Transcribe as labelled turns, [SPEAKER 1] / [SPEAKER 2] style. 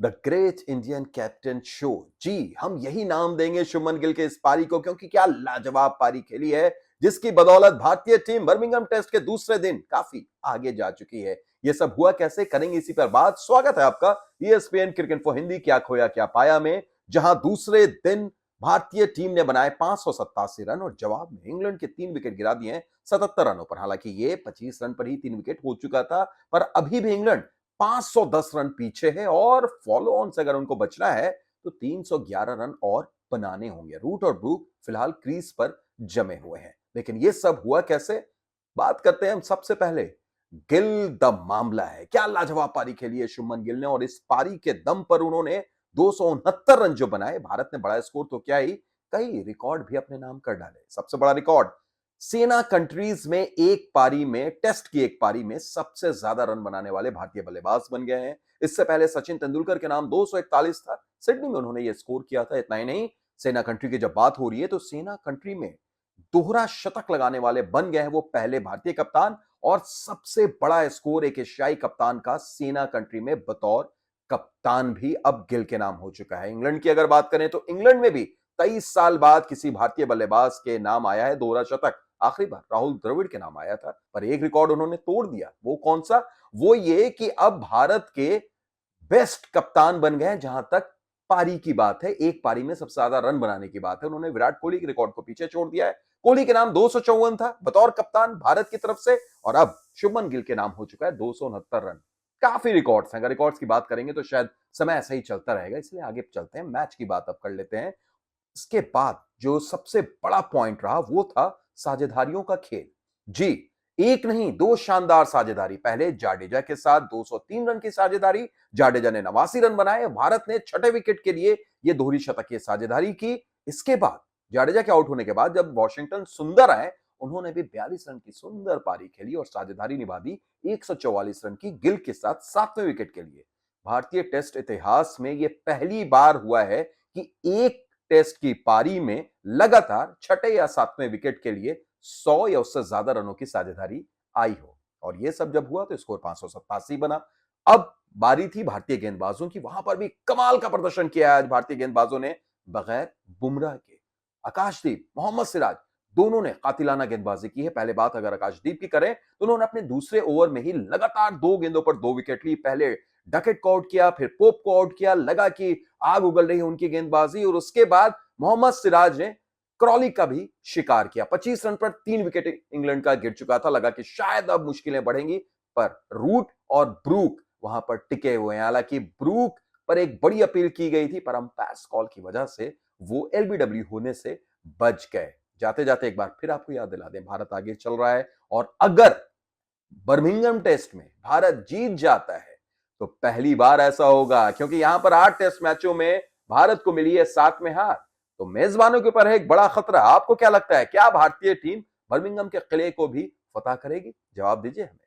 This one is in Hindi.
[SPEAKER 1] The great Indian captain show. जी, हम यही नाम देंगे शुभमन गिल के इस पारी को, क्योंकि क्या लाजवाब पारी खेली है, जिसकी बदौलत भारतीय टीम बर्मिंघम टेस्ट के दूसरे दिन काफी आगे जा चुकी है। ये सब हुआ कैसे, करेंगे इसी पर बात। स्वागत है आपका ईएसपीएन क्रिकेट फॉर हिंदी क्या खोया क्या पाया में, जहां दूसरे दिन भारतीय टीम ने बनाए 587 रन और जवाब में इंग्लैंड के 3 विकेट गिरा दिए 77 रनों पर। हालांकि ये 25 रन पर ही 3 विकेट हो चुका था, पर अभी भी इंग्लैंड 510 रन पीछे है और फॉलो ऑन से अगर उनको बचना है तो 311 रन और बनाने होंगे। रूट और ब्रूक फिलहाल क्रीज पर जमे हुए हैं, लेकिन ये सब हुआ कैसे, बात करते हैं हम सबसे पहले गिल द मामला है। क्या लाजवाब पारी खेली है शुभमन गिल ने, और इस पारी के दम पर उन्होंने 269 रन जो बनाए, भारत ने बड़ा स्कोर तो क्या ही, कई रिकॉर्ड भी अपने नाम कर डाले। सबसे बड़ा रिकॉर्ड, सेना कंट्रीज में एक पारी में, टेस्ट की एक पारी में सबसे ज्यादा रन बनाने वाले भारतीय बल्लेबाज बन गए हैं। इससे पहले सचिन तेंदुलकर के नाम 241 था, सिडनी में उन्होंने यह स्कोर किया था। इतना ही नहीं, सेना कंट्री की जब बात हो रही है तो सेना कंट्री में दोहरा शतक लगाने वाले बन गए हैं वो पहले भारतीय कप्तान, और सबसे बड़ा स्कोर एक एशियाई कप्तान का सेना कंट्री में बतौर कप्तान भी अब गिल के नाम हो चुका है। इंग्लैंड की अगर बात करें तो इंग्लैंड में भी 23 साल बाद किसी भारतीय बल्लेबाज के नाम आया है दोहरा शतक। आखिरी बार राहुल द्रविड़ के नाम आया था, पर एक रिकॉर्ड उन्होंने तोड़ दिया। वो कौन सा? वो ये कि अब भारत के बेस्ट कप्तान बन गए। जहां तक पारी की बात है, एक पारी में सबसे ज्यादा रन बनाने की बात है, उन्होंने विराट कोहली के रिकॉर्ड को पीछे छोड़ दिया है। कोहली के नाम 254 था बतौर कप्तान भारत की तरफ से, और अब शुभमन गिल के नाम हो चुका है 269 रन। काफी रिकॉर्ड्स हैं, अगर रिकॉर्ड्स की बात करेंगे तो शायद समय ऐसा ही चलता रहेगा, इसलिए आगे चलते हैं, मैच की बात अब कर लेते हैं। इसके बाद जो सबसे बड़ा पॉइंट रहा वो था साझेदारियों का खेल। जी, एक नहीं दो शानदार साझेदारी। पहले जाडेजा के साथ 203 रन की साझेदारी, जाडेजा ने 89 रन बनाए, भारत ने छठे विकेट के लिए यह दोहरी शतकीय साझेदारी की। इसके बाद जाडेजा के आउट होने के बाद जब वॉशिंगटन सुंदर आए, उन्होंने भी 42 रन की सुंदर पारी खेली और साझेदारी निभा दी 144 रन की गिल के साथ 7वें विकेट के लिए। भारतीय टेस्ट इतिहास में यह पहली बार हुआ है कि एक टेस्ट की पारी में लगातार छठे या 7वें विकेट के लिए 100 या उससे ज्यादा रनों की साझेदारी आई हो। और यह सब जब हुआ तो स्कोर 587 बना। अब बारी थी भारतीय गेंदबाजों की, वहां पर भी कमाल का प्रदर्शन किया आज भारतीय गेंदबाजों ने, बगैर बुमराह के। आकाशदीप, मोहम्मद सिराज, दोनों ने कातिलाना गेंदबाजी की है। पहले बात अगर आकाशदीप की करें तो उन्होंने अपने दूसरे ओवर में ही लगातार 2 गेंदों पर 2 विकेट ली। पहले डकेट को आउट किया, फिर पोप को आउट किया, लगा कि आग उगल रही है उनकी गेंदबाजी, और उसके बाद मोहम्मद सिराज ने क्रॉली का भी शिकार किया। 25 रन पर 3 विकेट इंग्लैंड का गिर चुका था, लगा कि शायद अब मुश्किलें बढ़ेंगी, पर रूट और ब्रूक वहां पर टिके हुए हैं। हालांकि ब्रूक पर एक बड़ी अपील की गई थी, पर अंपायर कॉल की वजह से वो एलबीडब्ल्यू होने से बच गए। जाते जाते एक बार फिर आपको याद दिला दें, भारत आगे चल रहा है, और अगर बर्मिंघम टेस्ट में भारत जीत जाता है तो पहली बार ऐसा होगा, क्योंकि यहां पर 8 टेस्ट मैचों में भारत को मिली है 7वें हार, तो मेजबानों के ऊपर है एक बड़ा खतरा। आपको क्या लगता है, क्या भारतीय टीम बर्मिंघम के किले को भी फतह करेगी? जवाब दीजिए हमें।